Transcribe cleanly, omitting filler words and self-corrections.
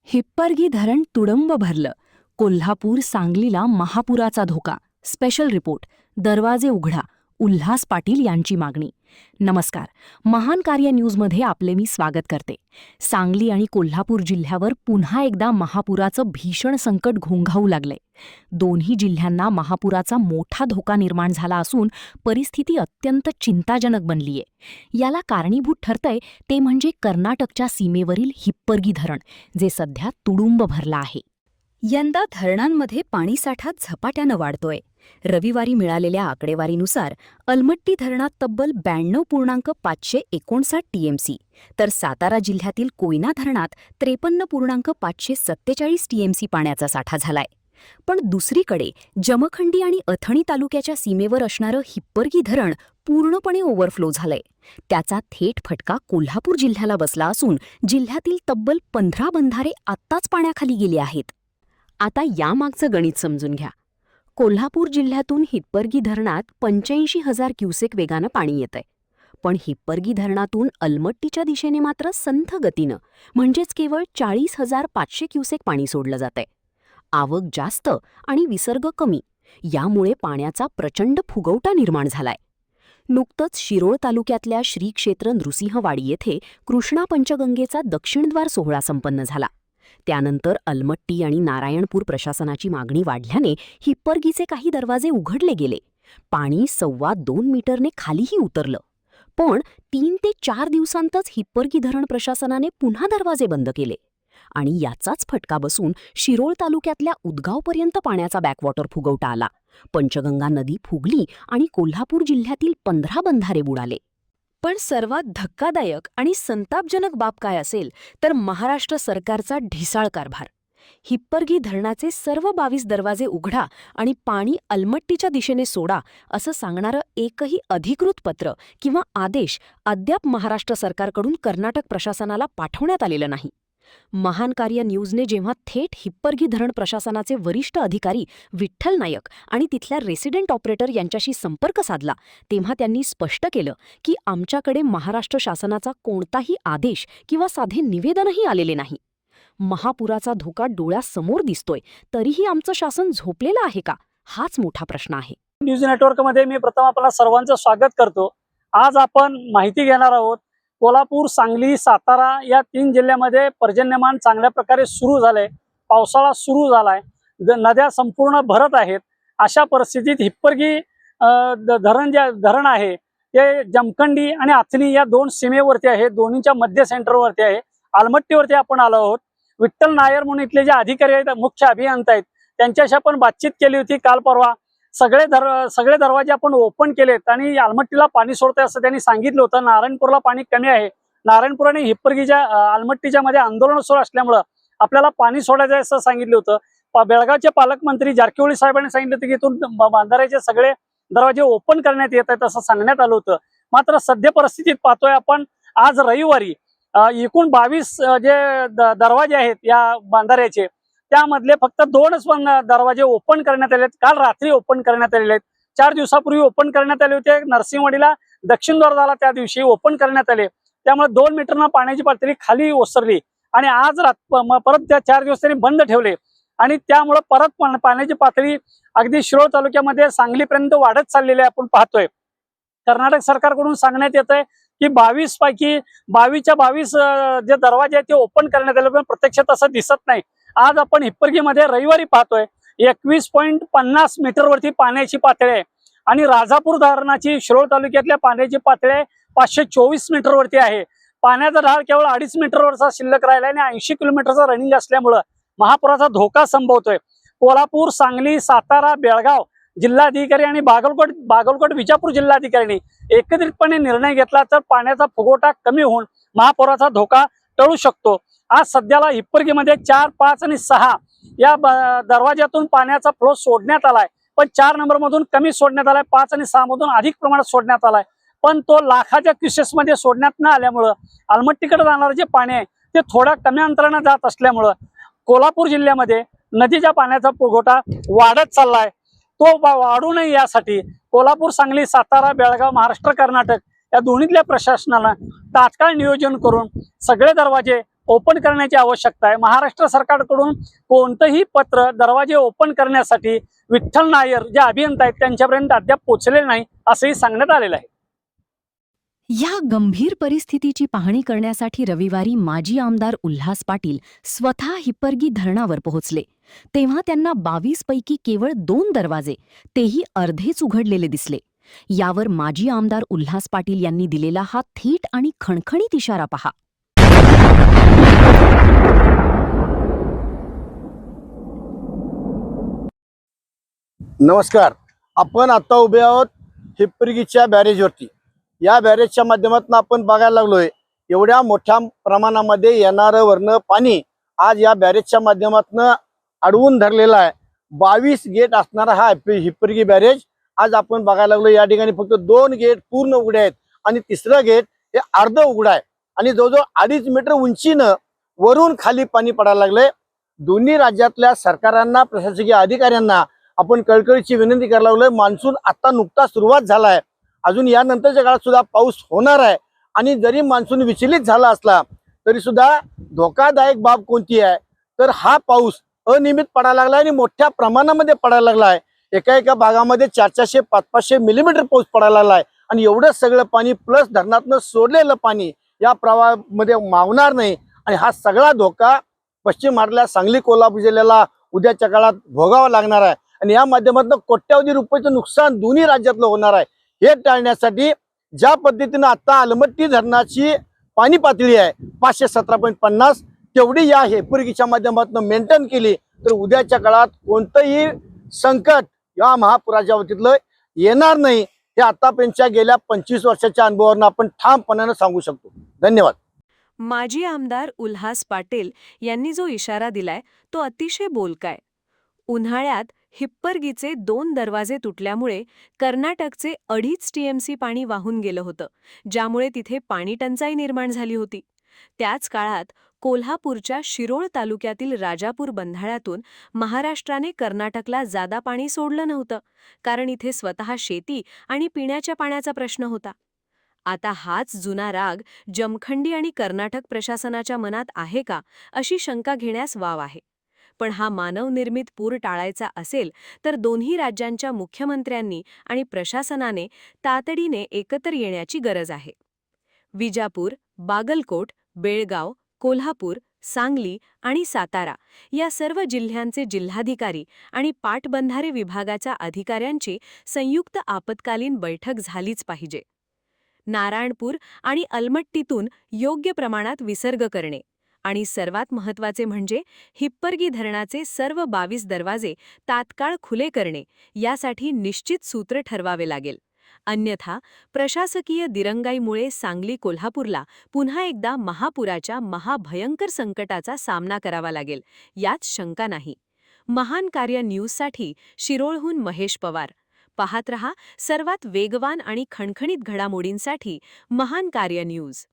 हिप्परगी धरण तुडुंब भरलं. कोल्हापूर सांगलीला महापुराचा धोका. Special report. दरवाजे उघडा. उल्हास पाटील यांची मागणी. नमस्कार. महान कार्य न्यूजमध्ये आपले मी स्वागत करते. सांगली आणि कोल्हापूर जिल्ह्यावर पुन्हा एकदा महापुराचं भीषण संकट घोंघावू लागलंय. दोन्ही जिल्ह्यांना महापुराचा मोठा धोका निर्माण झाला असून परिस्थिती अत्यंत चिंताजनक बनलीय. याला कारणीभूत ठरतंय ते म्हणजे कर्नाटकच्या सीमेवरील हिप्परगी धरण, जे सध्या तुडुंब भरलं आहे. यंदा धरणांमध्ये पाणीसाठा झपाट्यानं वाढतोय. रविवारी मिळालेल्या आकडेवारीनुसार अलमट्टी धरणात तब्बल 92.559 टीएमसी, तर सातारा जिल्ह्यातील कोयना धरणात 53.547 टीएमसी पाण्याचा साठा झालाय. पण दुसरीकडे जमखंडी आणि अथणी तालुक्याच्या सीमेवर असणारं हिप्परगी धरण पूर्णपणे ओव्हरफ्लो झालंय. त्याचा थेट फटका कोल्हापूर जिल्ह्याला बसला असून जिल्ह्यातील तब्बल 15 बंधारे आत्ताच पाण्याखाली गेले आहेत. आता यामागचं गणित समजून घ्या. कोल्हापूर जिल्ह्यातून हिप्परगी धरणात 85,000 क्युसेक वेगानं पाणी येतंय. पण हिप्परगी धरणातून अलमट्टीच्या दिशेने मात्र संथ गतीनं, म्हणजेच केवळ 40,500 क्युसेक पाणी सोडलं जातंय. आवक जास्त आणि विसर्ग कमी, यामुळे पाण्याचा प्रचंड फुगवटा निर्माण झालाय. नुकतंच शिरोळ तालुक्यातल्या श्री क्षेत्र नृसिंहवाडी येथे कृष्णा पंचगंगेचा दक्षिणद्वार सोहळा संपन्न झाला. त्यानंतर अलमट्टी आणि नारायणपूर प्रशासनाची मागणी वाढल्याने हिप्परगीचे काही दरवाजे उघडले गेले. पाणी 2.25 मीटरने खालीही उतरलं. पण 3 ते 4 दिवसांतच हिप्परगी धरण प्रशासनाने पुन्हा दरवाजे बंद केले. आणि याचाच फटका बसून शिरोळ तालुक्यातल्या उदगावपर्यंत पाण्याचा बॅकवॉटर फुगवटा आला. पंचगंगा नदी फुगली आणि कोल्हापूर जिल्ह्यातील 15 बंधारे बुडाले. पण सर्वात धक्कादायक आणि संतापजनक बाब काय असेल तर महाराष्ट्र सरकारचा ढिसाळ कारभार. हिप्परगी धरणाचे सर्व 22 दरवाजे उघडा आणि पाणी अलमट्टीच्या दिशेने सोडा असं सांगणारं एकही अधिकृत पत्र किंवा आदेश अद्याप महाराष्ट्र सरकारकडून कर्नाटक प्रशासनाला पाठवण्यात आलेलं नाही. महान कार्य न्यूजने जेव्हा थेट हिप्परगी धरण प्रशासनाचे वरिष्ठ अधिकारी विठ्ठल नायक आणि तिथल्या रेसिडेंट ऑपरेटर यांच्याशी संपर्क साधला, तेव्हा त्यांनी स्पष्ट केलं की आमच्याकडे महाराष्ट्र शासनाचा कोणताही आदेश किंवा साधे निवेदनही आलेले नाही. महापुराचा धोका डोळ्यासमोर दिसतोय, तरीही आमचं शासन झोपलेलं आहे का, हाच मोठा प्रश्न आहे. न्यूज नेटवर्कमध्ये मी प्रथम आपल्या सर्वांचं स्वागत करतो. आज आपण माहिती घेणार आहोत. कोल्हापूर, सांगली, सातारा या 3 जिल्ह्यामध्ये पर्जन्यमान चांगल्या प्रकारे सुरू झालंय. पावसाळा सुरू झालाय. नद्या संपूर्ण भरत आहेत. अशा परिस्थितीत हिप्परगी धरण आहे ते जमखंडी आणि अथणी या 2 सीमेवरती आहे. दोन्हीच्या मध्य सेंटरवरती आहे. आलमट्टीवरती आपण आलो आहोत. विठ्ठल नायर म्हणून इथले जे अधिकारी आहेत, मुख्य अभियंता आहेत, त्यांच्याशी आपण बातचीत केली होती काल परवा. सगळे दरवाजे आपण ओपन केलेत आणि आलमट्टीला पाणी सोडतंय असं त्यांनी सांगितलं होतं. नारायणपूरला पाणी कमी आहे. नारायणपूर आणि हिप्परगीच्या आलमट्टीच्या मध्ये आंदोलन सुरू असल्यामुळं आपल्याला पाणी सोडायचं असं सांगितलं होतं. बेळगावचे पालकमंत्री जारकिहोळी साहेबांनी सांगितलं होतं की इथून बांधाऱ्याचे सगळे दरवाजे ओपन करण्यात येत आहेत असं सांगण्यात आलं होतं. मात्र सध्या परिस्थितीत पाहतोय आपण, आज रविवारी एकूण 22 जे दरवाजे आहेत या बांधाऱ्याचे, त्यामधले फक्त 2च दरवाजे ओपन करण्यात आले आहेत. काल रात्री ओपन करण्यात आलेले आहेत. 4 दिवसापूर्वी ओपन करण्यात आले होते. नरसिंहवाडीला दक्षिणद्वार झाला त्या दिवशी ओपन करण्यात आले. त्यामुळे 2 मीटरना पाण्याची पातळी खाली ओसरली आणि आज परत त्या 4 दिवस त्यांनी बंद ठेवले आणि त्यामुळे परत पाण्याची पातळी अगदी शिरोळ तालुक्यामध्ये सांगलीपर्यंत वाढत चाललेली आहे आपण पाहतोय. कर्नाटक सरकारकडून सांगण्यात येत आहे की 22 पैकी 22च्या 22 जे दरवाजे आहेत ते ओपन करण्यात आले, पण प्रत्यक्षात असं दिसत नाही. आज आपण हिप्परगीमध्ये रविवारी पाहतोय 21.50 मीटरवरती पाण्याची पातळी आहे आणि राजापूर धरणाची शिरोळ तालुक्यातल्या पाण्याची पातळी 524 मीटरवरती आहे. पाण्याचा ढाळ केवळ 2.5 मीटरवरचा शिल्लक राहिला आणि 80 किलोमीटरचा रनिंग असल्यामुळं महापुराचा धोका संभवतोय. कोल्हापूर, सांगली, सातारा, बेळगाव जिल्हाधिकारी आणि बागलकोट विजापूर जिल्हाधिकाऱ्यांनी एकत्रितपणे निर्णय घेतला तर पाण्याचा फुगवटा कमी होऊन महापुराचा धोका टळू शकतो. आज सध्याला हिप्परगीमध्ये 4, 5 आणि 6 या दरवाज्यातून पाण्याचा फ्लो सोडण्यात आलाय, पण 4 नंबरमधून कमी सोडण्यात आलाय. 5 आणि 6 मधून अधिक प्रमाणात सोडण्यात आलाय, पण तो लाखाच्या क्युसेसमध्ये सोडण्यात न आल्यामुळं आलमट्टीकडे जाणारं जे पाणी आहे ते थोड्या कमी अंतराने जात असल्यामुळं कोल्हापूर जिल्ह्यामध्ये नदीच्या पाण्याचा पुरवठा वाढत चाललाय. तो वाढू नये यासाठी कोल्हापूर, सांगली, सातारा, बेळगाव, महाराष्ट्र, कर्नाटक या दोन्हीतल्या प्रशासनानं तात्काळ नियोजन करून सगळे दरवाजे ओपन करण्याची आवश्यकता आहे. महाराष्ट्र सरकारकडून कोणतंही पत्र दरवाजे ओपन करण्यासाठी विठ्ठल नायर जे अभियंता आहेत त्यांच्यापर्यंत अद्याप पोहोचले नाही असंही सांगण्यात आलेलं आहे. या गंभीर परिस्थितीची पाहणी करण्यासाठी रविवारी माजी आमदार उल्हास पाटील स्वतः हिप्परगी धरणावर पोहोचले. तेव्हा त्यांना 22 पैकी केवळ 2 दरवाजे, तेही अर्धेच उघडलेले दिसले. यावर माजी आमदार उल्हास पाटील यांनी दिलेला हा थेट आणि खणखणीत इशारा पहा. नमस्कार. आपण आता उभे आहोत हिप्परगीच्या बॅरेजवरती. या बॅरेजच्या माध्यमातून आपण बघायला लागलोय एवढ्या मोठ्या प्रमाणामध्ये येणारं वरनं पाणी आज या बॅरेजच्या माध्यमातून अडवून धरलेलं आहे. 22 गेट असणारा हा हिप्परगी बॅरेज आज आपण बघायला लागलो. या ठिकाणी फक्त 2 गेट पूर्ण उघडे आहेत आणि तिसरं गेट हे अर्ध उघडं आहे आणि जवळजवळ 2.5 मीटर उंचीनं वरून खाली पाणी पडायला लागलंय. दोन्ही राज्यातल्या सरकारांना, प्रशासकीय अधिकाऱ्यांना आपण कळकळीची विनंती करायला लागलोय. मान्सून आता नुकता सुरुवात झाला आहे, अजून यानंतरच्या काळात सुद्धा पाऊस होणार आहे आणि जरी मान्सून विचलित झाला असला तरी सुद्धा धोकादायक बाब कोणती आहे तर हा पाऊस अनियमित पडायला लागला आणि मोठ्या प्रमाणामध्ये पडायला लागला आहे. एका भागामध्ये 400-500 मिलीमीटर पाऊस पडायला लागला आहे आणि एवढं सगळं पाणी प्लस धरणातनं सोडलेलं पाणी या प्रवाहामध्ये मावणार नाही आणि हा सगळा धोका पश्चिम महाराष्ट्राला, सांगली, कोल्हापूर जिल्ह्याला उद्याच्या काळात भोगावा लागणार आहे आणि या माध्यमातून कोट्यावधी रुपयाचं नुकसान दोन्ही राज्यातलं होणार आहे. हे टाळण्यासाठी ज्या पद्धतीनं आता अलमट्टी धरणाची पाणी पातळी आहे 517.50 तेवढी या हिप्परगीच्या माध्यमातून मेंटेन केली तर उद्याच्या काळात कोणतंही संकट या महापुराच्या वतीतलं येणार नाही. हे आतापर्यंतच्या गेल्या 25 वर्षाच्या अनुभवावरून आपण ठामपणानं सांगू शकतो. धन्यवाद. माजी आमदार उल्हास पाटील यांनी जो इशारा दिलाय तो अतिशय बोलका. उन्हाळ्यात हिप्परगीचे 2 दरवाजे तुटल्यामुळे कर्नाटकचे 2.5 TMC पाणी वाहून गेलं होतं, ज्यामुळे तिथे पाणी टंचाई निर्माण झाली होती. त्याच काळात कोल्हापूरच्या शिरोळ तालुक्यातील राजापूर बंधाऱ्यातून महाराष्ट्राने कर्नाटकला जादा पाणी सोडलं नव्हतं, कारण इथे स्वतः शेती आणि पिण्याच्या पाण्याचा प्रश्न होता. आता हाच जुना राग जमखंडी आणि कर्नाटक प्रशासनाच्या मनात आहे का, अशी शंका घेण्यास वाव आहे. पण हा मानवनिर्मित पूर टाळायचा असेल तर दोन्ही राज्यांच्या मुख्यमंत्र्यांनी आणि प्रशासनाने तातडीने एकत्र येण्याची गरज आहे. विजापूर, बागलकोट, बेळगाव, कोल्हापूर, सांगली आणि सातारा या सर्व जिल्ह्यांचे जिल्हाधिकारी आणि पाटबंधारे विभागाच्या अधिकाऱ्यांची संयुक्त आपत्कालीन बैठक झालीच पाहिजे. नारायणपूर आणि अलमट्टीतून योग्य प्रमाणात विसर्ग करणे आणि सर्वात महत्त्वाचे म्हणजे हिप्परगी धरणाचे सर्व 22 दरवाजे तात्काळ खुले करणे यासाठी निश्चित सूत्र ठरवावे लागेल. अन्यथा प्रशासकीय दिरंगाईमुळे सांगली, कोल्हापूरला पुन्हा एकदा महापुराच्या महाभयंकर संकटाचा सामना करावा लागेल, यात शंका नाही. महान कार्य न्यूजसाठी शिरोळहून महेश पवार. पाहत रहा सर्वात वेगवान आणि खणखणीत घडामोडींसाठी महान कार्य न्यूज.